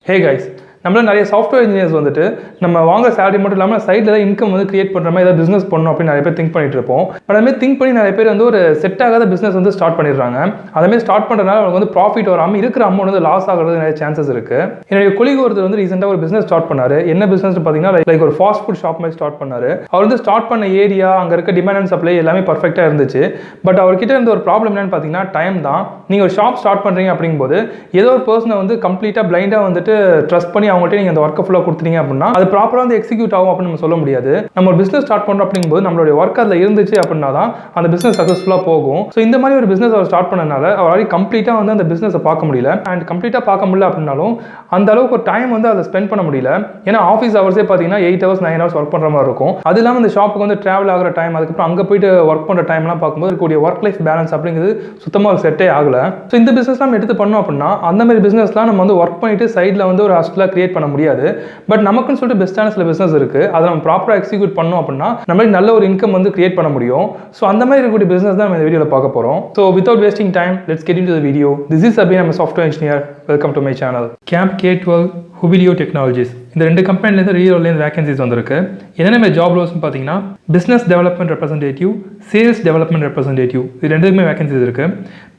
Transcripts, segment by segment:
Hey guys, நம்மள நிறைய software engineers வந்துட்டு நம்ம வாங்குற சேலரி மட்டும் இல்லாமல் சைடில் இன்கம் வந்து கிரியேட் பண்ணுற மாதிரி ஏதாவது பிஸ்னஸ் பண்ணணும் அப்படின்னு நிறைய பேர் திங்க் பண்ணிட்டு இருப்போம். பட் அதுமாதிரி திங்க் பண்ணி நிறைய பேர் வந்து ஒரு செட் ஆகாத பிஸ்னஸ் வந்து ஸ்டார்ட் பண்ணிடுறாங்க. அதுமாதிரி ஸ்டார்ட் பண்ணுறதுனால அவங்களுக்கு வந்து ப்ராஃபிட் வராமல் இருக்கிற அமௌண்ட் வந்து லாஸ் ஆகிறது நிறைய சான்சஸ் இருக்கு. என்னுடைய கொலீக் ஒருத்தர் வந்து ரீசெண்டாக ஒரு பிஸ்னஸ் ஸ்டார்ட் பண்ணாரு. என்ன பிஸ்னஸ் பார்த்தீங்கன்னா லைக் ஒரு ஃபாஸ்ட் ஃபுட் ஷாப் மாதிரி ஸ்டார்ட் பண்ணாரு. அவர் வந்து ஸ்டார்ட் பண்ண ஏரியா அங்கே இருக்க டிமாண்ட் அண்ட் சப்ளை எல்லாமே பர்ஃபெக்டாக இருந்துச்சு. பட் அவர்கிட்ட இருந்த ஒரு ப்ராப்ளம் என்னன்னு பார்த்தீங்கன்னா டைம் தான். நீங்கள் ஒரு ஷாப் ஸ்டார்ட் பண்ணுறீங்க அப்படிங்கும்போது ஏதோ ஒரு பர்சனை வந்து கம்ப்ளீட்டாக பிளைண்டாக வந்துட்டு ட்ரஸ்ட் பண்ணி அவங்கள்ட்ட நீங்கள் அந்த ஒர்க்கை கொடுத்தீங்க அப்படின்னா அது ப்ராப்பரா வந்து எக்ஸிக்யூட் ஆகும் அப்படின்னு நம்ம சொல்ல முடியாது. நம்ம ஒரு பிசினஸ் ஸ்டார்ட் பண்றோம் அப்படிங்கும்போது நம்மளுடைய ஒர்க் அதுல இருந்துச்சு அப்படின்னா தான் அந்த பிசினஸ் சக்சஸ்ஃபுல்லா போகும். ஸோ இந்த மாதிரி ஒரு பிசினஸ் அவர் ஸ்டார்ட் பண்ணனால அவரால் கம்ப்ளீட்டா வந்து அந்த பிசினஸை பார்க்க முடியல. அண்ட் கம்ப்ளீட்டா பார்க்க முடியல அப்படின்னாலும் அந்த அளவுக்கு ஒரு டைம் வந்து அதை ஸ்பெண்ட் பண்ண முடியல. ஏன்னா ஆஃபீஸ் ஹவர்ஸே பார்த்தீங்கன்னா 8 hours 9 hours ஒர்க் பண்ற மாதிரி இருக்கும். அது இல்லாமல் இந்த ஷாப்புக்கு வந்து டிராவல் ஆகிற டைம், அதுக்கப்புறம் அங்கே போயிட்டு ஒர்க் பண்ற டைம்லாம் பார்க்கும்போது இருக்கக்கூடிய ஒர்க் லைஃப் பேலன்ஸ் அப்படிங்கிறது சுத்தமாக செட்டே ஆகல. ஸோ இந்த பிசினஸ் நம்ம எடுத்து பண்ணோம் அப்படின்னா அந்த மாதிரி பிசினஸ்லாம் நம்ம வந்து ஒர்க் பண்ணிட்டு சைடில் வந்து ஒரு ஹஸ்டலாக கிரியேட் பண்ண முடியாது. பட் நமக்குன்னு சொல்லிட்டு பெஸ்ட்டான சில பிசினஸ் இருக்கு. அதை நம்ம ப்ராப்பராக எக்ஸிக்யூட் பண்ணோம் அப்படின்னா நம்மளுக்கு நல்ல ஒரு இன்கம் வந்து கிரியேட் பண்ண முடியும். ஸோ அந்த மாதிரி இருக்கக்கூடிய பிசினஸ் தான் நம்ம இந்த வீடியோவில் பார்க்க போகிறோம். So without wasting time let's get into the video. This is abin, I'm a software engineer. Welcome to my channel. Camp K12 Hubilio Technologies இந்த ரெண்டு கம்பெனிலேருந்து ரீரோல்லேருந்து வேகன்சிஸ் வந்திருக்கு. என்னென்ன ஜாப் ரோல்ஸ்னு பார்த்தீங்கன்னா business development representative, sales development representative, இது ரெண்டுக்குமே vacancies இருக்கு.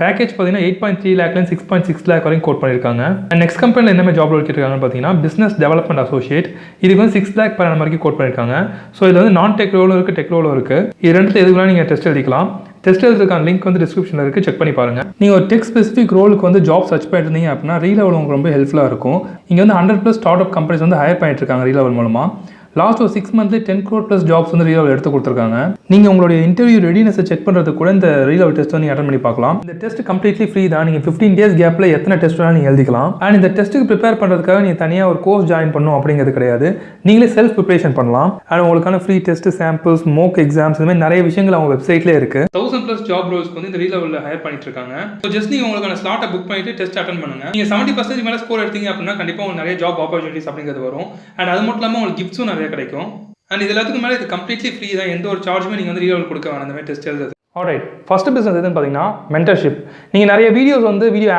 Package பார்த்தீங்கன்னா 8.3 lakhலேருந்து 6.6 lakh வரைக்கும் கோட் பண்ணியிருக்காங்க. அண்ட் நெக்ஸ்ட் கம்பெனியில் என்ன ஜாப் ரோல் கேட்டிருக்காங்கன்னு பார்த்தீங்கன்னா பிஸ்னஸ் டெவலப்மெண்ட் அசோசியேட், இதுக்கு வந்து 6 lakh per annum வரைக்கும் கோட் பண்ணியிருக்காங்க. ஸோ இதில் வந்து நான் டெக் ரோலும் இருக்குது, டெக் ரோலும் இருக்குது. இது ரெண்டுத்தில் எதுக்குலாம் நீங்கள் டெஸ்ட் எழுதிக்கலாம். டெஸ்ட் எழுதுக்கான லிங்க் வந்து டிஸ்கிரிப்ஷனில் இருக்குது, செக் பண்ணி பாருங்கள். நீங்கள் ஒரு டெக் ஸ்பெசிஃபிக் ரோலுக்கு வந்து ஜாப் சர்ச் பண்ணிட்டு இருந்தீங்க அப்படின்னா ரீலெவல் உங்களுக்கு ரொம்ப ஹெல்ப்ஃபுல்லாக இருக்கும். இங்கே வந்து 100+ ஸ்டார்ட் அப் கம்பெனிஸ் வந்து ஹையர் பண்ணிட்டு இருக்காங்க ரீலெவல் மூலமாக. லாஸ்ட் ஒரு 6 months 10 crore+ ஜாப்ஸ் வந்து ரீலெவல் எடுத்து கொடுத்துருக்காங்க. நீங்கள் உங்களுடைய இன்டர்வியூ ரெடினஸை செக் பண்ணுறதுக்கு கூட இந்த ரீலெவல் டெஸ்ட் வந்து அட்டன் பண்ணி பார்க்கலாம். இந்த டெஸ்ட் கம்ப்ளீட்லி ஃப்ரீ தான். நீங்கள் 15 days கேப்பில் எத்தனை டெஸ்ட் வேணாலும் நீங்கள் எழுதிக்கலாம். அண்ட் இந்த டெஸ்ட்டுக்கு ப்ரிப்பேர் பண்ணுறதுக்காக நீங்கள் தனியாக ஒரு கோர்ஸ் ஜாயின் பண்ணணும் அப்படிங்கிறது கிடையாது. நீங்களே செல்ஃப் ப்ரிப்பரேஷன் பண்ணலாம். அண்ட் உங்களுக்கான ஃப்ரீ டெஸ்ட், சாம்பிள்ஸ், மோக் எக்ஸாம்ஸ், இந்த மாதிரி நிறைய விஷயங்கள் அவங்க வெப்சைட்லேயே இருக்கு. 1000+ ஜாப் ரோல்ஸ்க்கு வந்து இந்த ரீலெவலில் ஹையர் பண்ணிட்டு இருக்காங்க. ஸோ ஜஸ்ட் நீங்கள் உங்களுக்கான ஸ்லாட்டை புக் பண்ணிட்டு டெஸ்ட் அட்டன் பண்ணுங்க. நீங்கள் 70% மேலே ஸ்கோர் எடுத்தீங்க அப்படின்னா கண்டிப்பாக உங்களுக்கு நிறைய ஜாப் ஆப்பர்ச்சுனிட்டிஸ் அப்படிங்கிறது வரும். அண்ட் அது மட்டும் இல்லாமல் உங்களுக்கு கிஃப்ட்ஸும் நிறைய கிடைக்கும். அண்ட் இது எல்லாத்துக்கும் மேலே இது கம்ப்ளீட்லி ஃப்ரீ தான். எந்த ஒரு சார்ஜுமே நீங்கள் வந்து ரீலெவல் கொடுக்க வேணாம் இந்த மாதிரி டெஸ்ட் எழுதுறது. ஆல்ரைட், ஃபர்ஸ்ட் பிஸ்னஸ் எதுன்னு பார்த்தீங்கன்னா மென்டர்ஷிப். நீங்கள் நிறைய வீடியோ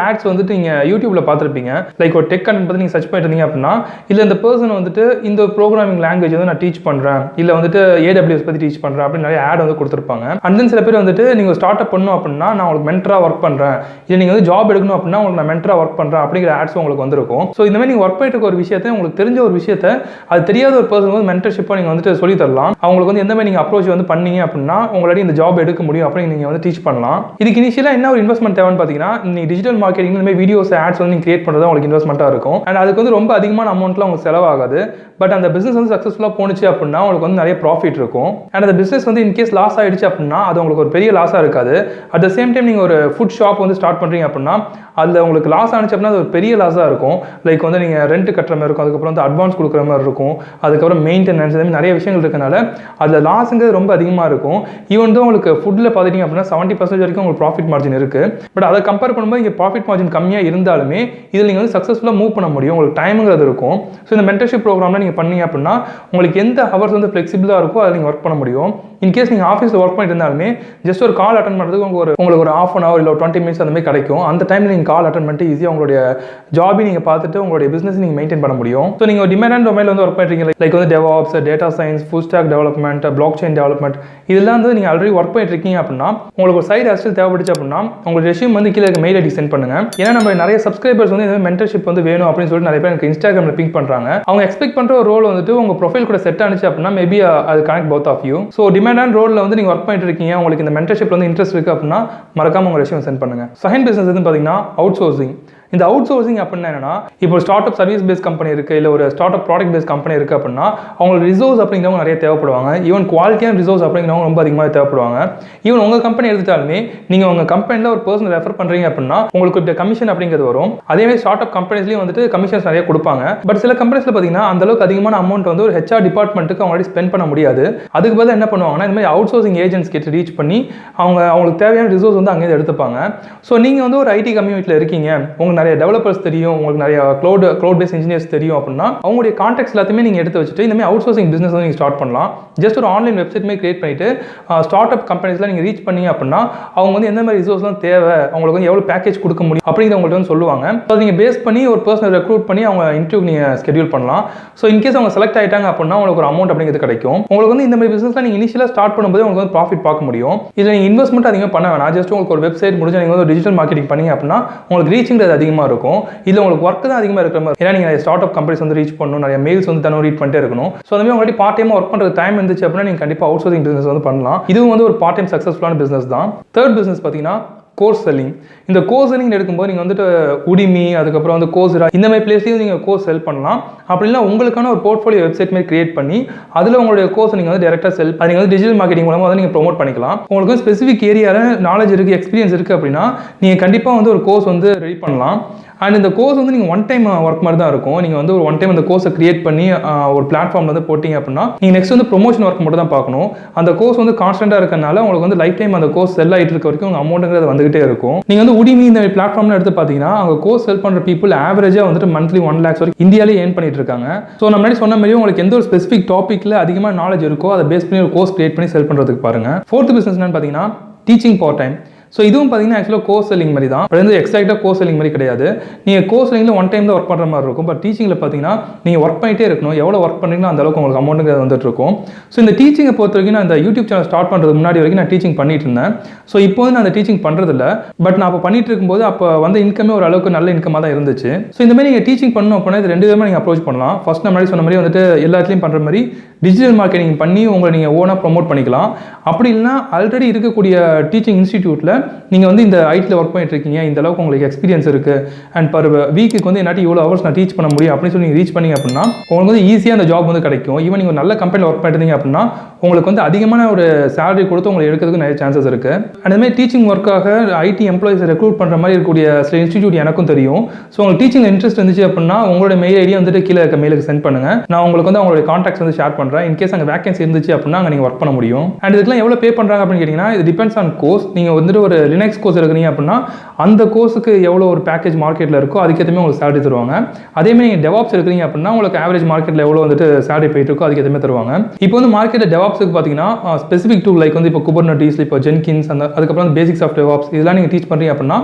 ஆட்ஸ் வந்துட்டு நீங்கள் யூடியூப்ல பார்த்துருப்பீங்க. லைக் ஒரு டெக் கண்டென்ட் பார்த்து நீங்கள் சர்ச் பண்ணிட்டு இருந்தீங்க அப்படின்னா இல்லை இந்த பர்சன் வந்துட்டு இந்த ப்ரோக்ராமிங் லாங்குவேஜ் வந்து நான் டீச் பண்ணுறேன், இல்லை வந்துட்டு AWS பற்றி டீச் பண்ணுறேன் அப்படின்னு நிறைய ஆட் வந்து கொடுத்துருப்பாங்க. அண்ட் தென் சில பேர் வந்துட்டு நீங்கள் ஸ்டார்ட் அப் பண்ணணும் அப்படின்னா நான் உங்களுக்கு மென்டராக ஒர்க் பண்ணுறேன், இல்லை நீங்கள் வந்து ஜாப் எடுக்கணும் அப்படின்னா உங்களுக்கு நான் மென்டராக ஒர்க் பண்ணுறேன் அப்படிங்கிற ஆட்ஸ் உங்களுக்கு வந்திருக்கும். ஸோ இந்த மாதிரி நீங்கள் ஒர்க் பண்ணிட்டு இருக்க ஒரு விஷயத்தை உங்களுக்கு தெரிஞ்ச ஒரு விஷயத்தை அது தெரியாத ஒரு பர்சன் வந்து மென்டர்ஷிப்பாக நீங்கள் வந்துட்டு சொல்லி தரலாம். அவங்களுக்கு வந்து எந்த மாதிரி நீங்கள் அப்ரோச் வந்து பண்ணீங்க அப்படின்னா உங்களாடி இந்த ஜாப் எடுக்க முடியும் அப்படின்னு நீங்கள் வந்து டீச் பண்ணலாம். இதுக்கு இனிஷியலா என்ன ஒரு இன்வெஸ்ட்மெண்ட் தேவைன்னு பார்த்தீங்கன்னா நீங்க டிஜிட்டல் மார்க்கெட்டிங் இந்த மாதிரி வீடியோஸ் ஆட்ஸ் வந்து கிரியேட் பண்ணுறது உங்களுக்கு இன்வெஸ்ட்மெண்ட்டாக இருக்கும். அண்ட் அதுக்கு வந்து ரொம்ப அதிகமான அமௌண்ட்லாம் உங்களுக்கு செலவாகாது. பட் அந்த பிசினஸ் வந்து சக்ஸஸ்ஃபுல்லாக போணுச்சு அப்படின்னா உங்களுக்கு வந்து நிறைய ப்ராஃபிட் இருக்கும். அண்ட் அந்த பிசினஸ் வந்து இன்கேஸ் லாஸ் ஆயிடுச்சு அப்படின்னா அது உங்களுக்கு ஒரு பெரிய லாஸாக இருக்காது. அட் த சேம் டைம் நீங்கள் ஒரு ஃபுட் ஷாப் வந்து ஸ்டார்ட் பண்ணுறீங்க அப்படின்னா அதில் உங்களுக்கு லாஸ் ஆனிச்சு அப்படின்னா அது ஒரு பெரிய லாஸாக இருக்கும். லைக் வந்து நீங்கள் ரெண்ட் கட்டுற மாதிரி இருக்கும், அதுக்கப்புறம் வந்து அட்வான்ஸ் கொடுக்குற மாதிரி இருக்கும், அதுக்கப்புறம் மெயின்டெனன்ஸ், இந்த மாதிரி நிறைய விஷயங்கள் இருக்கனால அதில் லாஸுங்கிறது ரொம்ப அதிகமாக இருக்கும். ஈவன் தான் உங்களுக்கு ஃபுட்டில் பார்த்துட்டீங்க அப்படின்னா 70% வரைக்கும் உங்களுக்கு ப்ராஃபிட் மார்ஜின் இருக்கு. பட் அதை கம்பேர் பண்ணும்போது இங்கே ப்ராஃபிட் மார்ஜின் கம்மியாக இருந்தாலுமே இதில் நீங்கள் வந்து சக்ஸஸ்ஃபுல்லாக மூவ் பண்ண முடியும். உங்களுக்கு டைமுங்கிறது இருக்கும். ஸோ இந்த மென்டர்ஷிப் ப்ரோக்ராமில் நீங்கள் பண்ணீங்க அப்படின்னா உங்களுக்கு எந்த ஹவர்ஸ் வந்து ஃப்ளெக்சிபிளாக இருக்கோ அதை நீங்கள் ஒர்க் பண்ண முடியும். இன்கேஸ் நீங்கள் ஆஃபீஸில் ஒர்க் பண்ணிட்டு இருந்தாலுமே ஜஸ்ட் ஒரு கால் அட்டன் பண்ணுறதுக்கு உங்களுக்கு ஒரு half an hour இல்லை ஒரு 20 minutes அந்த மாதிரி கிடைக்கும். அந்த டைமில் நீங்கள் கால் அட்டன் பண்ணிட்டு ஈஸியாக உங்களுடைய ஜாபை நீங்கள் பார்த்துட்டு உங்களுடைய பிஸ்னஸ் நீங்கள் மெயின்டைன் பண்ண முடியும். ஸோ நீங்கள் டிமாண்ட் டொமைனில் வந்து ஒர்க் பண்ணுறீங்க லைக் வந்து DevOps, data science, full stock development, block chain development, இதெல்லாம் வந்து நீங்கள் ஆல்ரெடி ஒர்க் பண்ணிட்டு இருக்கீங்க அப்படின்னா உங்களுக்கு ஒரு சைடு ஹஸ்டல் தேவைப்படுச்சு அப்படின்னா உங்களுக்கு ரெஸ்யூம் வந்து கீழே இருக்க மெயில் ஐடி சென்ட் பண்ணுங்க. ஏன்னா நம்ம நிறைய சப்ஸ்கிரைபர்ஸ் வந்து இந்த மென்டர்ஷிப் வந்து வேணும் அப்படின்னு சொல்லிட்டு நிறைய பேர் எனக்கு இன்ஸ்டாகிராமில் பிங்க் பண்ணுறாங்க. அவங்க எக்ஸ்பெக்ட் பண்ணுற ஒரு ரோல் வந்துட்டு உங்கள் ப்ரொஃபைல் கூட செட் ஆனிச்சு அப்படின்னா மேபி அது connect both of you. So demand ரோலில் வந்து நீங்கள் ஒர்க் பண்ணிட்டு இருக்கீங்க, உங்களுக்கு இந்த மென்டர்ஷிப்ல வந்து இன்ட்ரெஸ்ட் இருக்கு அப்படின்னா மறக்காம உங்க ரெஸ்யூம் சென்ட் பண்ணுங்க. செகண்ட் பிசினஸ் எதுன்னு பார்த்தீங்கன்னா அவுட் சோர்சிங். இந்த அவுட் சோர்சிங் அப்படின்னா என்னன்னா இப்போ startup service base company இருக்கு, இல்லை ஒரு startup product base company இருக்கு அப்படின்னா அவங்களுக்கு ரிசோர்ஸ் அப்படிங்கிறவங்க நிறைய தேவைப்படுவாங்க. ஈவன் குவாலிட்டியான ரிசோர்ஸ் அப்படிங்கிறவங்க ரொம்ப அதிகமாக தேவைப்படுவாங்க. ஈவன் உங்க கம்பெனி எடுத்துட்டாலுமே நீங்க உங்க கம்பெனியில் ஒரு பர்சன் ரெஃபர் பண்றீங்க அப்படின்னா உங்களுக்கு இந்த கமிஷன் அப்படிங்கிறது வரும். அதே மாதிரி ஸ்டார்ட் அப் கம்பெனிஸ்லயும் வந்துட்டு கமிஷன்ஸ் நிறைய கொடுப்பாங்க. பட் சில கம்பெனிஸ்ல பார்த்தீங்கன்னா அந்த அளவுக்கு அதிகமான அமௌண்ட் வந்து ஒரு HR டிபார்ட்மெண்ட்டுக்கு அவங்களாடி ஸ்பெண்ட் பண்ண முடியாது. அதுக்கு பதிலாக என்ன பண்ணுவாங்கன்னா இந்த மாதிரி அவுட் சோர்சிங் ஏஜென்ட்ஸ் கிட்ட ரீச் பண்ணி அவங்களுக்கு தேவையான ரிசோர்ஸ் வந்து அங்கேயே எடுத்துப்பாங்க. ஸோ நீங்க வந்து ஒரு IT கம்யூனிட்டியில் இருக்கீங்க, உங்களுக்கு உங்களுக்கு நிறைய டெவலப்பர்ஸ் தெரியும், உங்களுக்கு நிறைய க்ளவுட் பேஸ் இன்ஜினியர்ஸ் தெரியும் அப்படின்னா அவங்களுடைய கான்டாக்ட்ஸ் எல்லாத்தையுமே நீங்கள் எடுத்து வச்சுட்டு இந்த மாதிரி அவுட் சோர்சிங் பிஸ்னஸ் வந்து நீங்கள் ஸ்டார்ட் பண்ணலாம். ஜஸ்ட் ஒரு ஆன்லைன் வெப்சைட் மாதிரி கிரியேட் பண்ணிட்டு ஸ்டார்ட் அப் கம்பெனிஸ்லாம் நீங்கள் ரீச் பண்ணீங்க அப்படின்னா அவங்க வந்து எந்த மாதிரி ரிசோர்ஸ்லாம் தேவை, அவங்களுக்கு வந்து எவ்வளோ பேக்கேஜ் கொடுக்க முடியும் அப்படிங்கிறத உங்கள்கிட்ட வந்து சொல்லுவாங்க. ஸோ நீங்கள் பேஸ் பண்ணி ஒரு பர்சனை ரெக்ரூட் பண்ணி அவங்க இன்டர்வியூ நீங்கள் ஸ்கெடியூல் பண்ணலாம். ஸோ இன்கேஸ் அவங்க செலக்ட் ஆகிட்டாங்க அப்படின்னா உங்களுக்கு ஒரு அமௌண்ட் அப்படிங்கிறது கிடைக்கும். உங்களுக்கு வந்து இந்த மாதிரி பிஸ்னஸ்லாம் நீங்கள் இனிஷியலாக ஸ்டார்ட் பண்ணும்போது உங்களுக்கு வந்து ப்ராஃபிட் பார்க்க முடியும். இதில் நீங்கள் இன்வெஸ்ட்மெண்ட் அதிகமாக பண்ண வேணாம். ஜஸ்ட் உங்களுக்கு ஒரு வெப்சைட் முடிஞ்சு நீங்கள் வந்து டிஜிட்டல் மார்க்கெட்டிங் பண்ணீங்க அப்படின்னா உங்களுக்கு ரீச்சிங்கிறது அதிகமாக இருக்கும். இதில் உங்களுக்கு ஒர்க் தான் அதிகமாக இருக்கிற மாதிரி. ஏன்னா நீங்கள் நிறைய ஸ்டார்ட் அப் கம்பெனிஸ் வந்து ரீச் பண்ணணும், நிறைய மெயில்ஸ் வந்து தனியாக ரீட் பண்ணிட்டே இருக்கணும். ஸோ அந்த மாதிரி உங்களுக்கு பார்ட் டைமாக ஒர்க் பண்ணுறது டைம் இருந்துச்சு அப்படின்னா நீங்கள் கண்டிப்பாக அவுட் சோர்சிங் பிஸ்னஸ் வந்து பண்ணலாம். இதுவும் வந்து ஒரு பார்ட் டைம் சக்ஸஸ்ஃபுல்லான பிஸ்னஸ் தான். தேர்ட் பிஸ்னஸ் பார்த்தீங்கன்னா கோர்ஸ் செல்லிங். இந்த கோர்ஸ் செல்லிங் எடுக்கும்போது நீங்கள் வந்துட்டு உடிமி, அதுக்கப்புறம் வந்து கோர்ஸ்ரா இந்த மாதிரி பிளேஸ்லையும் நீங்கள் கோர்ஸ் செல் பண்ணலாம். அப்படி இல்லை உங்களுக்கான ஒரு போர்ட்ஃபோலியோ வெப்சைட் மாதிரி கிரியேட் பண்ணி அதில் உங்களுடைய கோர்ஸ் நீங்கள் வந்து டேரெக்டாக செல் அது நீங்கள் வந்து டிஜிட்டல் மார்க்கெட்டிங் மூலமாக வந்து நீங்கள் ப்ரொமோட் பண்ணிக்கலாம். உங்களுக்கு வந்து ஸ்பெசிஃபிக் ஏரியாவில் நாலேஜ் இருக்குது, எக்ஸ்பீரியன்ஸ் இருக்குது அப்படின்னா நீங்கள் கண்டிப்பாக வந்து ஒரு கோர்ஸ் வந்து ரெடி பண்ணலாம். அண்ட் இந்த கோர்ஸ் வந்து நீங்கள் ஒன் டைம் ஒர்க் மாதிரி தான் இருக்கும். நீங்கள் வந்து ஒரு ஒன் டைம் அந்த கோர்ஸை கிரியேட் பண்ணி ஒரு பிளாட்ஃபார்மில் வந்து போட்டிங்க அப்படின்னா நீங்கள் நெக்ஸ்ட் வந்து ப்ரொமோஷன் ஒர்க் மட்டும் தான் பார்க்கணும். அந்த கோர்ஸ் வந்து கான்ஸ்டன்ட்டாக இருக்கனால உங்களுக்கு வந்து லைஃப் டைம் அந்த கோர்ஸ் செல் ஆகிட்டு இருக்க வரைக்கும் உங்கள் அமௌண்ட்டுங்கிறது வந்துகிட்டே இருக்கும். நீங்கள் வந்து உடிமி இந்த பிளாட்ஃபார்மில் எடுத்து பார்த்தீங்கன்னா அவங்க கோர்ஸ் செல் பண்ணுற பீப்புள் ஆவரேஜாக வந்துட்டு மந்த்லி 1 lakhs வரைக்கும் இந்தியாவிலே ஏர்ன் பண்ணிட்டு இருக்காங்க. ஸோ நம்ம முன்னாடி சொன்ன மாதிரி உங்களுக்கு எந்த ஒரு ஸ்பெசிஃபிக் டாப்பிக்கில் அதிகமாக நாலேஜ் இருக்கோ அதை பேஸ் பண்ணி ஒரு கோர்ஸ் கிரியேட் பண்ணி செல் பண்ணுறதுக்கு பாருங்க. ஃபோர்த் பிஸ்னஸ் என்னன்னு பார்த்தீங்கன்னா டீச்சிங் பார்ட் டைம். ஸோ இதுவும் பார்த்தீங்கன்னா ஆக்சுவலாக கோர்ஸ் செல்லிங் மாதிரி தான். அது வந்து எக்ஸாக்டாக கோர்ஸ் செல்லிங் மாதிரி கிடையாது. நீங்கள் கோர்ஸ் செல்லிங்கில் ஒன் டைம் தான் ஒர்க் பண்ணுற மாதிரி இருக்கும். பட் டீச்சிங்கில் பார்த்தீங்கன்னா நீங்கள் ஒர்க் பண்ணிட்டே இருக்கணும். எவ்வளோ ஒர்க் பண்ணுறீங்களோ அந்த அளவுக்கு உங்களுக்கு அமௌண்ட்டுங்க வந்துட்டு இருக்கும். ஸோ இந்த டீச்சிங்கை பொறுத்த வரைக்கும் நான் இந்த யூடியூப் சேனல் ஸ்டார்ட் பண்ணுறதுக்கு முன்னாடி வரைக்கும் நான் டீச்சிங் பண்ணிட்டு இருந்தேன். ஸோ இப்போ வந்து நான் அந்த டீச்சிங் பண்ணுறதில்ல. பட் நான் அப்போ பண்ணிட்டு இருக்கும்போது அப்போ வந்து இன்கமே ஒரு அளவுக்கு நல்ல இன்கமாக தான் இருந்துச்சு. ஸோ இந்த மாதிரி நீங்கள் டீச்சிங் பண்ணணும் அப்படின்னா இது 2 விதமாக நீங்கள் அப்ரோச் பண்ணலாம். ஃபர்ஸ்ட் நான் முன்னாடி சொன்ன மாதிரி வந்துட்டு எல்லாத்துலேயும் பண்ணுற மாதிரி டிஜிட்டல் மார்க்கெட்டிங் பண்ணி உங்களை நீங்கள் ஓனாக ப்ரொமோட் பண்ணிக்கலாம். அப்படி இல்லைனா ஆல்ரெடி இருக்கக்கூடிய டீச்சிங் இன்ஸ்டிடியூட்டில் நீங்கள் வந்து இந்த ஐடியில் ஒர்க் பண்ணிட்டு இருக்கீங்க, இந்த அளவுக்கு உங்களுக்கு எக்ஸ்பீரியன்ஸ் இருக்குது அண்ட் பர் வீக்குக்கு வந்து என்னாட்டி இவ்வளோ ஹவர்ஸ் நான் டீச் பண்ண முடியும் அப்படின்னு சொல்லி நீங்கள் ரீச் பண்ணி அப்படின்னா உங்களுக்கு வந்து ஈஸியாக அந்த ஜாப் வந்து கிடைக்கும். ஈவன் நீங்கள் ஒரு நல்ல கம்பெனியில் ஒர்க் பண்ணிட்டீங்க அப்படின்னா உங்களுக்கு வந்து அதிகமான ஒரு சேலரி கொடுத்து உங்களை எடுக்கிறதுக்கு நிறைய சான்சஸ் இருக்குது. அண்ட் அதுமாதிரி டீச்சிங் ஒர்க்காக ஐடி எம்ப்ளாயிஸ் ரெக்ரூட் பண்ணுற மாதிரி இருக்கக்கூடிய சில இன்ஸ்டிடியூட் எனக்கும் தெரியும். ஸோ உங்களுக்கு டீச்சிங் இன்ட்ரெஸ்ட் இருந்துச்சு அப்படின்னா உங்களோட மெயில் ஐடியா வந்துட்டு கீழே இருக்க மெயிலுக்கு சென்ட் பண்ணுங்கள். நான் உங்களுக்கு வந்து அவங்களுடைய கான்டாக்ட்ஸ் வந்து ஷேர் பண்ணுறேன். இன்கேஸ் அங்கே வேகன்சி இருந்துச்சு அப்படின்னா அங்கே நீங்கள் ஒர்க் பண்ண முடியும். அண்ட் இதுக்கெல்லாம் எவ்வளோ பே பண்ணுறாங்க அப்படின்னு கேட்டிங்கன்னா இது டிபெண்ட்ஸ் ஆன் கோர்ஸ். நீங்கள் வந்துட்டு ஒரு லினக்ஸ் கோர்ஸ் இருக்கிறீங்க அப்படின்னா அந்த கோர்ஸுக்கு எவ்வளோ ஒரு பேக்கேஜ் மார்க்கெட்டில் இருக்கோ அதுக்கேற்றமே உங்களுக்கு சேலரி தருவாங்க. அதேமாதிரி நீங்கள் டெவாப்ஸ் இருக்கிறீங்க அப்படின்னா உங்களுக்கு ஆவரேஜ் மார்க்கெட்டில் எவ்வளோ வந்துட்டு சேலரி போயிட்டு இருக்கோ அதுக்கேற்றமே தருவாங்க. இப்போ வந்து மார்க்கெட்டில் டெவாப்ஸுக்கு பார்த்தீங்கன்னா ஸ்பெசிஃபிக் டூல் லைக் வந்து இப்போ குபர்னட்டிஸ், இப்போ ஜென்கின்ஸ், அதுக்கப்புறம் பேசிக்ஸ் ஆஃப் டெவாப்ஸ் இதெல்லாம் நீங்கள் டீச் பண்ணுறீங்க அப்படின்னா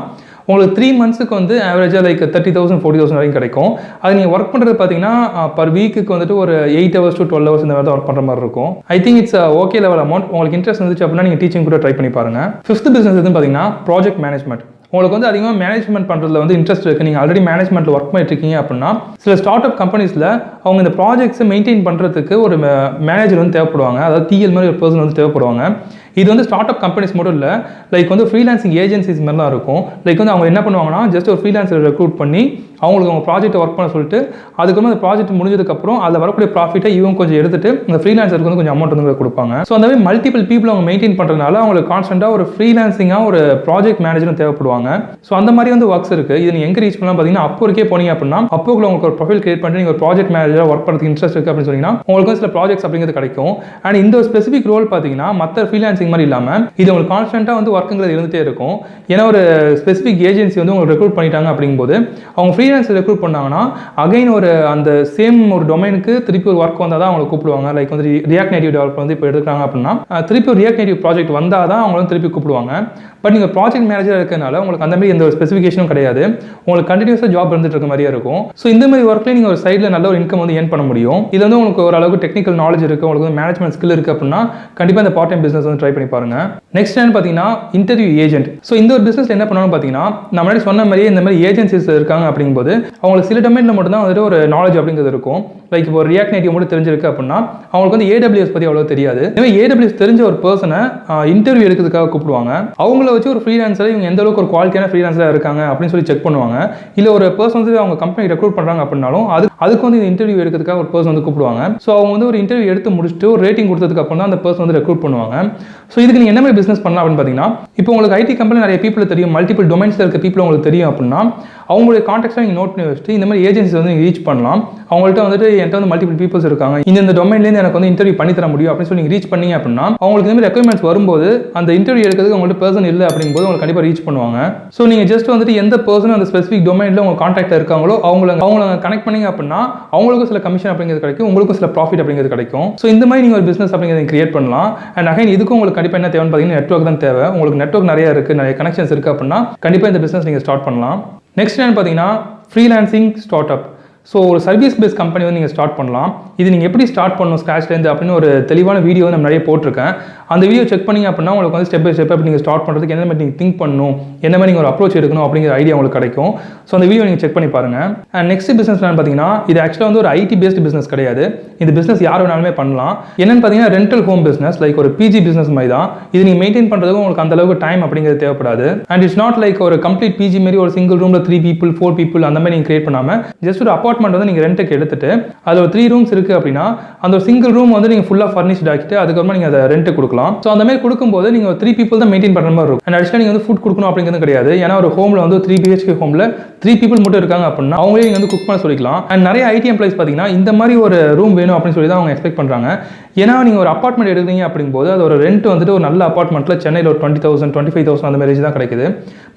உங்களுக்கு 3 monthsக்கு வந்து ஆவரேஜாக லைக் 30,000 40,000 வரைக்கும் கிடைக்கும். அது நீங்கள் ஒர்க் பண்ணுறது பார்த்தீங்கன்னா பர் வீக்குக்கு வந்துட்டு ஒரு 8 hours to 12 hours இந்த மாதிரி தான் ஒர்க் பண்ணுற மாதிரி இருக்கும். I think it's okay level amount. உங்களுக்கு இன்ட்ரெஸ்ட் இருந்துச்சு அப்படின்னா நீங்கள் டீச்சிங் கூட ட்ரை பண்ணி பாருங்கள். 5th பிஸ்னஸ் எதுன்னு பார்த்தீங்கன்னா ப்ராஜெக்ட் மேனேஜ்மெண்ட். உங்களுக்கு வந்து அதிகமாக மேனேஜ்மெண்ட் பண்ணுறதுல வந்து இன்ட்ரெஸ்ட் இருக்குது, நீங்கள் ஆல்ரெடி மேனேஜ்மெண்ட்டில் ஒர்க் பண்ணிட்டு இருக்கீங்க அப்படின்னா சில ஸ்டார்ட் அப் கம்பெனிஸில் அவங்க இந்த ப்ராஜெக்ட்ஸை மெயின்டைன் பண்ணுறதுக்கு ஒரு மேனேஜர் வந்து தேவைப்படுவாங்க. அதாவது டிஎல் மாதிரி ஒரு பர்சன் வந்து தேவைப்படுவாங்க. இது வந்து ஸ்டார்ட் அப் கம்பெனிஸ் மட்டும் இல்லை, லைக் வந்து ஃப்ரீலான்சிங் ஏஜென்சிஸ் மாதிரிலாம் இருக்கும். லைக் வந்து அவங்க என்ன பண்ணுவாங்கன்னா ஜஸ்ட் ஒரு ஃப்ரீலான்சர் ரெக்ரூட் பண்ணி அவங்களுக்கு அவங்க ப்ராஜெக்ட்டை ஒர்க் பண்ண சொல்லிட்டு அதுக்கப்புறம் அந்த ப்ராஜெக்ட் முடிஞ்சதுக்கப்புறம் அதில் வரக்கூடிய ப்ராஃபிட்டை இவங்க கொஞ்சம் எடுத்துட்டு அந்த ஃப்ரீலான்சருக்கு வந்து கொஞ்சம் அமௌண்ட் வந்து கொடுப்பாங்க. ஸோ அந்த மாதிரி மல்டிபிள் பீப்புள் அவங்க மெயின்டைன் பண்ணுறதுனால அவங்களுக்கு கான்ஸ்டன்ட்டாக ஒரு ஃப்ரீலான்சிங்காக ஒரு ப்ராஜெக்ட் மேனேஜரும் தேவைப்படுவாங்க. ஸோ அந்த மாதிரி வந்து ஒர்க்ஸ் இருக்குது. இது நீங்கள் எங்கே ரீச் பண்ணலாம் பார்த்தீங்கன்னா அப்போக்கே போனீங்க அப்படின்னா அப்போக்குள்ள உங்களுக்கு ஒரு ப்ரொஃபைல் கிரியேட் பண்ணி நீங்கள் ஒரு ப்ராஜெக்ட் மேனேஜராக ஒர்க் பண்ணுறதுக்கு இன்ட்ரெஸ்ட் இருக்குது அப்படின்னு சொன்னீங்கன்னா உங்களுக்கு சில ப்ராஜெக்ட்ஸ் அப்படிங்கிறது கிடைக்கும். அண்ட் இந்த ஒரு ஸ்பெசிஃபிக் ரோல் பார்த்தீங்கன்னா மற்ற ஃப்ரீலான்சிங் மாதிரி இல்லாமல் இது உங்களுக்கு கான்ஸ்டன்ட்டாக வந்து ஒர்க்குங்கிறது இருந்துகிட்டே இருக்கும். ஏன்னா ஒரு ஸ்பெசிஃபிக் ஏஜென்சி வந்து உங்களுக்கு ரெக்ரூட் பண்ணிட்டாங்க அப்படிங்கும்போது அவங்க ஃப்ரீலான்சர் ரெக்ரூட் பண்ணாங்கன்னா அகைன் ஒரு அந்த சேம் ஒரு டொமைனுக்கு திருப்பி ஒரு ஒர்க் வந்தால் தான் அவங்களை கூப்பிடுவாங்க. லைக் வந்து ரியாக்ட் நேட்டிவ் டெவலப்பர் வந்து இப்போ எடுக்கிறாங்க அப்படின்னா திருப்பி ஒரு ரியாக்ட் நேட்டிவ் ப்ராஜெக்ட் வந்தால் தான் அவங்களும் திருப்பி கூப்பிடுவாங்க. பட் நீங்கள் ப்ராஜெக்ட் மேனேஜர் இருக்கிறனால உங்களுக்கு அந்த மாதிரி எந்த ஒரு ஸ்பெசிஃபிகேஷனும் கிடையாது. உங்களுக்கு கண்டினியூஸாக ஜாப் இருந்துட்டு இருக்க மாதிரியே இருக்கும். ஸோ இந்த மாதிரி ஒர்க்லேயே நீங்கள் ஒரு சைடில் நல்ல ஒரு இன்கம் வந்து ஏர்ன் பண்ண முடியும். இது வந்து உங்களுக்கு ஓரளவுக்கு டெக்னிக்கல் நாலேஜ் இருக்குது, உங்களுக்கு வந்து மேனேஜ்மெண்ட் ஸ்கில் இருக்குது அப்படின்னா கண்டிப்பாக இந்த பார்ட் டைம் பிஸ்னஸ் வந்து ட்ரை பண்ணி பாருங்க. நெக்ஸ்ட் என்ன பார்த்தீங்கன்னா இன்டர்வியூ ஏஜென்ட். ஸோ இந்த ஒரு பிஸ்னஸ் என்ன பண்ணணும்னு பார்த்தீங்கன்னா நம்ம முன்னாடி சொன்ன மாதிரியே இந்த மாதிரி ஏஜென்சிஸ் இருக்காங்க அப்படிங்கும்போது அவங்களுக்கு சில டொமைனில் மட்டும் தான் வந்துட்டு ஒரு நாலேஜ் அப்படிங்கிறது இருக்கும். லைக் இப்போ ரியாக்ட் நேட்டிவ் மட்டும் தெரிஞ்சிருக்கு அப்படின்னா அவங்களுக்கு வந்து AWS பற்றி அவ்வளோ தெரியாது. எனவே AWS தெரிஞ்ச ஒரு பர்சனை இன்டர்வியூ எடுக்கிறதுக்காக கூப்பிடுவாங்க. அவங்கள வச்சு ஒரு ஃப்ரீலான்சர் இவங்க எந்த அளவுக்கு ஒரு குவாலிட்டியான ஃப்ரீலான்சராக இருக்காங்க அப்படின்னு சொல்லி செக் பண்ணுவாங்க. இல்லை ஒரு பர்சன் வந்து அவங்க கம்பெனி ரெக்ரூட் பண்ணுறாங்க அப்படின்னாலும் அதுக்கு வந்து இந்த இன்டர்வியூ எடுக்கிறதுக்காக ஒரு பர்சன் வந்து கூப்பிடுவாங்க. ஸோ அவங்க வந்து ஒரு இன்டர்வியூ எடுத்து முடிச்சுட்டு ஒரு ரேட்டிங் கொடுத்ததுக்கு அப்புறம் தான் அந்த பர்சன் வந்து ரெக்ரூட் பண்ணுவாங்க. ஸோ இதுக்கு நீங்கள் என்ன மாதிரி பிஸ்னஸ் பண்ணலாம் அப்படின்னு பார்த்தீங்கன்னா இப்போ உங்களுக்கு ஐடி கம்பெனி நிறைய பீப்புள் தெரியும், மல்டிபிள் டொமைன்ஸில் இருக்க பீப்புள் உங்களுக்கு தெரியும் அப்படின்னா அவங்களுடைய கான்டாக்ட்ஸை நீங்கள் நோட் பண்ணி வச்சுட்டு இந்த மாதிரி ஏஜென்சிஸ் வந்து நீங்கள் ரீச் பண்ணலாம். அவங்கள்ட்ட வந்துட்டு என்கிட்ட வந்து மல்டிபிள் பீப்புள்ஸ் இருக்காங்க, இந்த டொமைன்லேருந்து எனக்கு வந்து இன்டர்வியூ பண்ணி தர முடியும் அப்படின்னு சொல்லி நீங்கள் ரீச் பண்ணீங்க அப்படின்னா அவங்களுக்கு இந்த மாதிரி ரெக்யர்மெண்ட்ஸ் வரும்போது அந்த இன்டர்வியூ எடுக்கிறதுக்கு உங்கள்ட்ட பர்சன் இல்லை அப்படிங்கும்போது உங்களுக்கு கண்டிப்பாக ரீச் பண்ணுவாங்க. ஸோ நீங்கள் ஜஸ்ட் வந்துட்டு எந்த பர்சனும் அந்த ஸ்பெசிஃபிக் டொமைனில் உங்கள் கான்டாக்ட் இருக்காங்களோ அவங்கள கனெக்ட் பண்ணீங்க அப்படின்னா அவங்களுக்கும் சில கமிஷன் அப்படிங்கிறது கிடைக்கும், உங்களுக்கும் சில ப்ராஃபிட் அப்படிங்கிறது கிடைக்கும். ஸோ இந்த மாதிரி நீங்கள் ஒரு பிஸ்னஸ் அப்படிங்கிறத கிரியேட் பண்ணலாம். அண்ட் அகைன் இதுக்கும் உங்களுக்கு கண்டிப்பாக என்ன தேவைன்னு பார்த்தீங்கன்னா நெட்வொர்க் தான் தேவை. உங்களுக்கு நெட்வொர்க் நிறைய இருக்குது, நிறைய கனெக்ஷன்ஸ் இருக்குது அப்படின்னா கண்டிப்பாக இந்த பிஸ்னஸ் நீங்கள் ஸ்டார்ட் பண்ணலாம். நெக்ஸ்ட் என்னன்னு பார்த்தீங்கன்னா ஃப்ரீலான்சிங் ஸ்டார்ட் அப். ஸோ ஒரு சர்வீஸ் பேஸ்ட் கம்பெனி வந்து நீங்கள் ஸ்டார்ட் பண்ணலாம். இது நீங்கள் எப்படி ஸ்டார்ட் பண்ணணும் ஸ்க்ராட்ச்லேருந்து அப்படின்னு ஒரு தெளிவான வீடியோ வந்து நம்ம நிறைய போட்டிருக்கேன். அந்த வீடியோ செக் பண்ணிங்க அப்படின்னா உங்களுக்கு வந்து ஸ்டெப் பை ஸ்டெப் அப்படி நீங்கள் ஸ்டார்ட் பண்ணுறதுக்கு என்ன மாதிரி நீங்கள் திங்க் பண்ணணும், என்ன மாதிரி நீங்கள் ஒரு அப்ரோச் எடுக்கணும் அப்படிங்கிற ஐடியா உங்களுக்கு கிடைக்கும். ஸோ அந்த வீடியோ நீங்கள் செக் பண்ணி பாருங்கள். அண்ட் நெக்ஸ்ட் பிஸ்னஸ் பார்த்தீங்கன்னா இது ஆக்சுவலாக வந்து ஒரு ஐடி பேஸ்ட் பிஸ்னஸ் கிடையாது. இந்த பிஸ்னஸ் யார் வேணாலுமே பண்ணலாம். என்னென்னு பார்த்தீங்கன்னா ரெண்டல் ஹோம் பிஸ்னஸ், லைக் ஒரு பிஜி பிஸ்னஸ் மாதிரி தான். இது நீங்கள் மெயின்டைன் பண்ணுறதுக்கு உங்களுக்கு அந்த அளவுக்கு டைம் அப்படிங்கிறது தேவைப்படாது. அண்ட் இட்ஸ் நாட் லைக் ஒரு கம்ப்ளீட் பிஜி மாதிரி ஒரு சிங்கிள் ரூமில் 3 people 4 people அந்த மாதிரி நீங்கள் கிரியேட் பண்ணாமல் ஜஸ்ட் ஒரு அப்பார்ட்மெண்ட் வந்து நீங்கள் ரெண்ட்டுக்கு எடுத்துட்டு அதில் ஒரு 3 rooms இருக்குது அப்படின்னா அந்த ஒரு சிங்கிள் ரூம் வந்து நீங்கள் ஃபுல்லாக ஃபர்னிஷ்ட் ஆக்கிட்டு அதுக்கப்புறமா நீங்கள் அதை ரெண்ட்டு கொடுக்கலாம். ஸோ அந்த மாதிரி கொடுக்கும்போது நீங்கள் ஒரு 3 people தான் மெயின்டைன் பண்ணுற மாதிரி இருக்கும். அண்ட் அடிஷனல் நீங்கள் வந்து ஃபுட் கொடுக்கணும் அப்படிங்கிறது கிடையாது. ஏன்னா ஒரு ஹோமில் வந்து 3 BHK ஹோமில் 3 people மட்டும் இருக்காங்க அப்படின்னா அவங்களே நீங்கள் வந்து குக் பண்ண சொல்லிக்கலாம். அண்ட் நிறைய ஐடி எம்ப்ளாய்ஸ் பார்த்தீங்கன்னா இந்த மாதிரி ஒரு ரூம் வேணும் அப்படின்னு சொல்லி தான் அவங்க எக்ஸ்பெக்ட் பண்ணுறாங்க. ஏன்னா நீங்கள் ஒரு அப்பார்ட்மெண்ட் எடுக்கிறீங்க அப்படிங்கும்போது அது ஒரு ரெண்ட் வந்துட்டு ஒரு நல்ல அப்பார்ட்மெண்ட்டில் சென்னையில் ஒரு 20,000 25,000 அந்த மாதிரி தான் கிடைக்குது.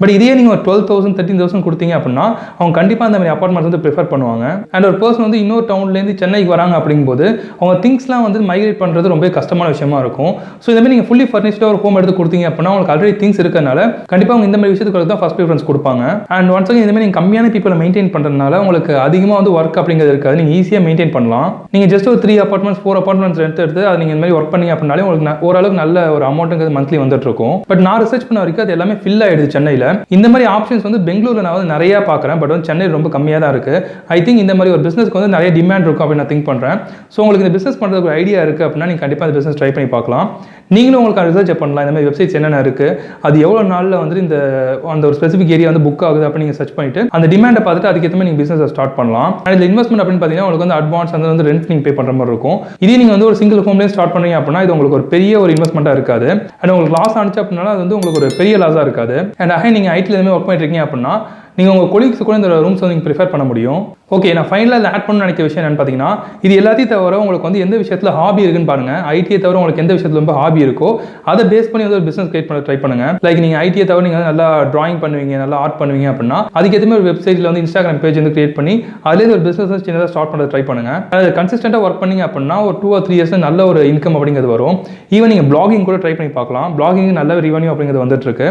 பட் இதே நீங்கள் ஒரு 12,000 13,000 கொடுத்தீங்க அப்படின்னா அவங்க கண்டிப்பாக அந்த மாதிரி அப்பார்ட்மெண்ட்ஸ் வந்து ப்ரிஃபர் பண்ணுவாங்க. அண்ட் ஒரு பர்சன் வந்து இன்னொரு டவுன்லேருந்து சென்னைக்கு வராங்க அப்படிங்கும்போது அவங்க திங்ஸ்லாம் வந்து மைக்ரேட் பண்ணுறது ரொம்ப கஷ்டமான விஷயமா இருக்கும். ஸோ இந்த மாதிரி நீங்கள் ஃபுல்லி ஃபர்னிஷ்டாக ஒரு ஹோம் எடுத்து கொடுத்தீங்க அப்படின்னா உங்களுக்கு ஆல்ரெடி திங்ஸ் இருக்கிறதுனால கண்டிப்பாக அவங்க இந்த மாதிரி விஷயத்துக்கு தான் ஃபர்ஸ்ட் ப்ரிஃபரன்ஸ் கொடுப்பாங்க. அண்ட் ஒன்ஸ் இந்த மாதிரி நீங்கள் கம்மியான பீப்பிளை மெயின்டைன் பண்ணுறதுனால உங்களுக்கு அதிகமாக வந்து ஒர்க் அப்படிங்கிறது இருக்காது, நீங்கள் ஈஸியாக மெயின்டைன் பண்ணலாம். நீங்கள் ஜஸ்ட் ஒரு 3 apartments 4 apartments எடுத்து அதை நீங்கள் இந்த மாதிரி ஒர்க் பண்ணி அப்படின்னாலே உங்களுக்கு ஓரளவுக்கு நல்ல ஒரு அமௌண்ட்டுங்கிறது மந்த்லி வந்துட்டு இருக்கும். பட் நான் ரிசர்ச் பண்ண வரைக்கும் அது எல்லாமே ஃபில் ஆயிடுது சென்னையில். இந்த மாதிரி ஆப்ஷன்ஸ் வந்து பெங்களூரில் நான் வந்து நிறையா பார்க்குறேன், பட் வந்து சென்னை ரொம்ப கம்மியாக தான் இருக்குது. ஐ திங்க் இந்த மாதிரி ஒரு பிஸ்னஸ்க்கு வந்து நிறைய டிமாண்ட் இருக்கும் அப்படின்னு நான் திங்க் பண்ணுறேன். ஸோ உங்களுக்கு இந்த பிஸ்னஸ் பண்ணுறதுக்கு ஒரு ஐடியா இருக்குது அப்படின்னா நீங்கள் கண்டிப்பாக இந்த பிஸ்னஸ் ட்ரை பண்ணி பார்க்கலாம். நீங்களும் உங்களுக்கு ரிசர்ச் பண்ணலாம், இந்த மாதிரி வெப்சைட்ஸ் என்னென்ன இருக்குது, அது எவ்வளோ நாளில் வந்து இந்த அந்த ஒரு ஸ்பெசிஃபிக் ஏரியா வந்து புக் ஆகுது அப்படின்னு நீங்கள் சர்ச் பண்ணிட்டு அந்த டிமாண்டை பார்த்துட்டு அதுக்கேற்ற மாதிரி நீங்கள் பிஸ்னஸ் ஸ்டார்ட் பண்ணலாம். அண்ட் இந்த இன்வெஸ்ட்மெண்ட் அப்படின்னு பார்த்தீங்கன்னா உங்களுக்கு வந்து அட்வான்ஸ் அந்த வந்து ரெண்ட் நீங்கள் பே பண்ணுற மாதிரி இருக்கும். இதே நீங்கள் வந்து ஒரு சிங்கிள் ஹோம்லேயே ஸ்டார்ட் பண்ணுறீங்க அப்படின்னா இது உங்களுக்கு ஒரு பெரிய ஒரு இன்வெஸ்ட்மெண்ட்டாக இருக்காது. அண்ட் உங்களுக்கு லாஸ் ஆனிச்சு அப்படின்னா அது வந்து உங்களுக்கு ஒரு பெரிய லாஸாக இருக்காது. அண்ட் அகைன் நீங்கள் ஐடியில் எதுவுமே ஒர்க் பண்ணிட்டு இருக்கீங்க அப்படின்னா நீங்கள் உங்கள் கொலீக்ஸ் கூட இந்த ரூம்ஸ் வந்து நீங்கள் ப்ரிஃபர் பண்ண முடியும். ஓகே, நான் ஃபைனலாக ஆட் பண்ண நினைக்கிற விஷயம் என்னன்னு பார்த்தீங்கன்னா இது எல்லாத்தையும் தவிர உங்களுக்கு வந்து எந்த விஷயத்தில் ஹாபி இருக்குன்னு பாருங்கள். ஐடியை தவிர உங்களுக்கு எந்த விஷயத்தில் ரொம்ப ஹாபி இருக்கோ அதை பேஸ் பண்ணி வந்து ஒரு பிஸ்னஸ் கிரியேட் பண்ண ட்ரை பண்ணுங்கள். லைக் நீங்கள் ஐடியை தவிர நீங்கள் நல்லா டிராயிங் பண்ணுவீங்க, நல்லா ஆர்ட் பண்ணுவீங்க அப்படின்னா அதுக்கேற்ற மாதிரி ஒரு வெப்சைட்டில் வந்து இன்ஸ்டாகிராம் பேஜ் வந்து கிரியேட் பண்ணி அதுலேருந்து ஒரு பிஸ்னஸ் சின்னதாக ஸ்டார்ட் பண்ண ட்ரை பண்ணுங்கள். அது கன்சிஸ்டண்டாக ஒர்க் பண்ணிங்க அப்படின்னா ஒரு 2 or 3 years நல்ல ஒரு இன்கம் அப்படிங்கிறது வரும். ஈவன் நீங்கள் பிளாகிங் கூட ட்ரை பண்ணி பார்க்கலாம். பிளாகிங் நல்ல ரெவன்யூ அப்படிங்கிறது வந்துட்டு இருக்கு.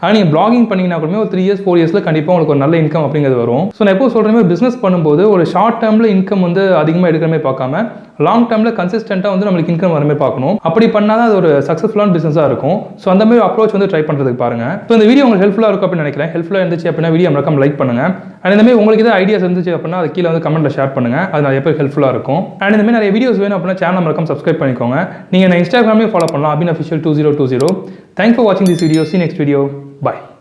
ஆனால் நீங்கள் பிளாகிங் பண்ணிங்கன்னா கூட ஒரு 3 years 4 years கண்டிப்பாக உங்களுக்கு ஒரு நல்ல இன்கம் அப்படிங்கிறது வரும். ஸோ நான் எப்போ சொல்கிறேன் பிஸ்னஸ் பண்ணும்போது ஒரு ஷார்ட் டேர்மில் இன்கம் வந்து அதிகமாக எடுக்கிற மாதிரி பார்க்காம லாங் டேர்மில் கன்சிஸ்டண்டாக வந்து நம்மளுக்கு இன்கம் வர மாதிரி பார்க்கணும். அப்படி பண்ணால் தான் அது ஒரு சக்ஸஸ்ஃபுல்லான பிஸ்னஸாக இருக்கும். ஸோ அந்த மாதிரி அப்ரோச் வந்து ட்ரை பண்ணுறதுக்கு பாருங்கள். ஸோ இந்த வீடியோ உங்களுக்கு ஹெல்ப்ஃபுல்லாக இருக்கும் அப்படின்னு நினைக்கிறேன். ஹெல்ப்ஃபுல்லாக இருந்துச்சு அப்படின்னா வீடியோ மறக்காம லைக் பண்ணுங்கள். அண்ட் இந்த மாதிரி உங்களுக்கு ஏதாவது ஐடியாஸ் இருந்துச்சு அப்படின்னா அது கீழே வந்து கமெண்ட்டில் ஷேர் பண்ணுங்கள். அது நிறைய பேர் ஹெல்ப்ஃபுல்லாக இருக்கும். அண்ட் இந்த மாதிரி நிறைய வீடியோஸ் வேணும் அப்படின்னா சேனல் மறக்காம சப்ஸ்கிரைப் பண்ணிக்கோங்க. நீங்கள் நான் இன்ஸ்டாகிராமே ஃபாலோ பண்ணலாம், abin official 2020. Thanks for watching this video. See you next video. Bye.